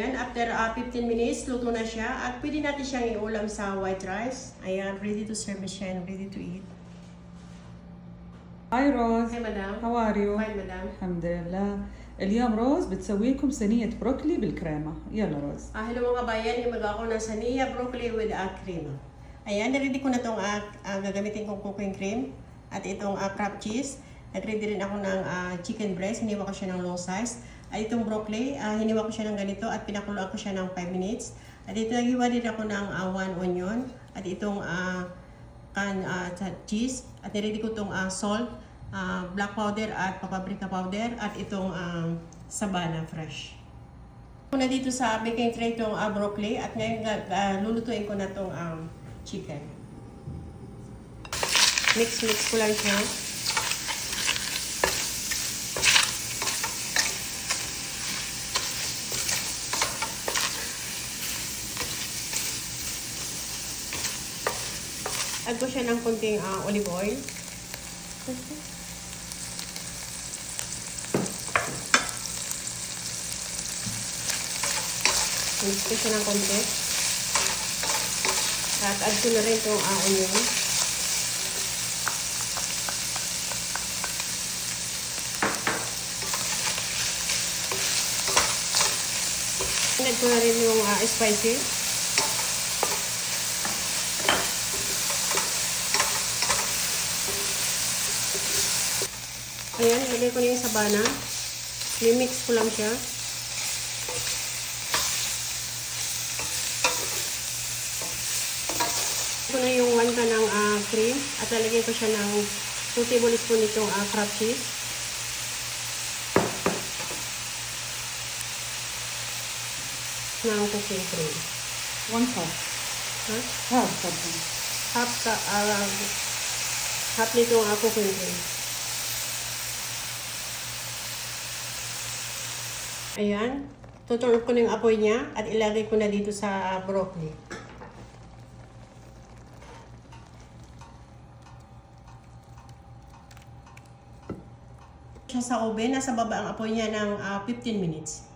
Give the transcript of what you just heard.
Ayan, after 15 minutes, luto na siya. At pwede natin siyang iulam sa white rice. Ayan, ready to serve na siya and ready to eat. هاي روز. Hi, madam. How are you? Fine, madam. الحمد لله. اليوم روز بتسوي لكم صينية بروكلي بالكريمة. يلا روز. Hello mga kabayan, imag ako ng saniya broccoli with cream. Ayan, ready ko na itong gagamitin kong cooking cream. At itong crab cheese. Nag-ready rin ako ng chicken breast. Hiniwa ko siya ng long size. At itong broccoli, hiniwa ko siya ng ganito at pinakuluan ko siya ng 5 minutes. At ito, naghiwa din ako ng 1 onion. At itong cheese. At niready ko itong salt, black powder at paprika powder. At itong sabana fresh. Muna dito sa baking tray itong broccoli. At ngayon lulutuin ko na itong chicken. Mix ko lang siya. Add ko siya ng konting olive oil. Mix ko siya ng konti. At add ko na rin itong onion. Add ko na rin yung spices. Ayan, ilagay ko na yung sabana. I-mix ko lang siya. Ito na yung 1 can ng cream. At lalagyan ko siya ng 2 tablespoon itong crab cheese. Ng cooking cream. 1 cup. Huh? Half nitong cooking cream. Ayan. Tuturn ko na yung apoy niya at ilagay ko na dito sa broccoli. Siya sa oven, nasa baba ang apoy niya ng 15 minutes.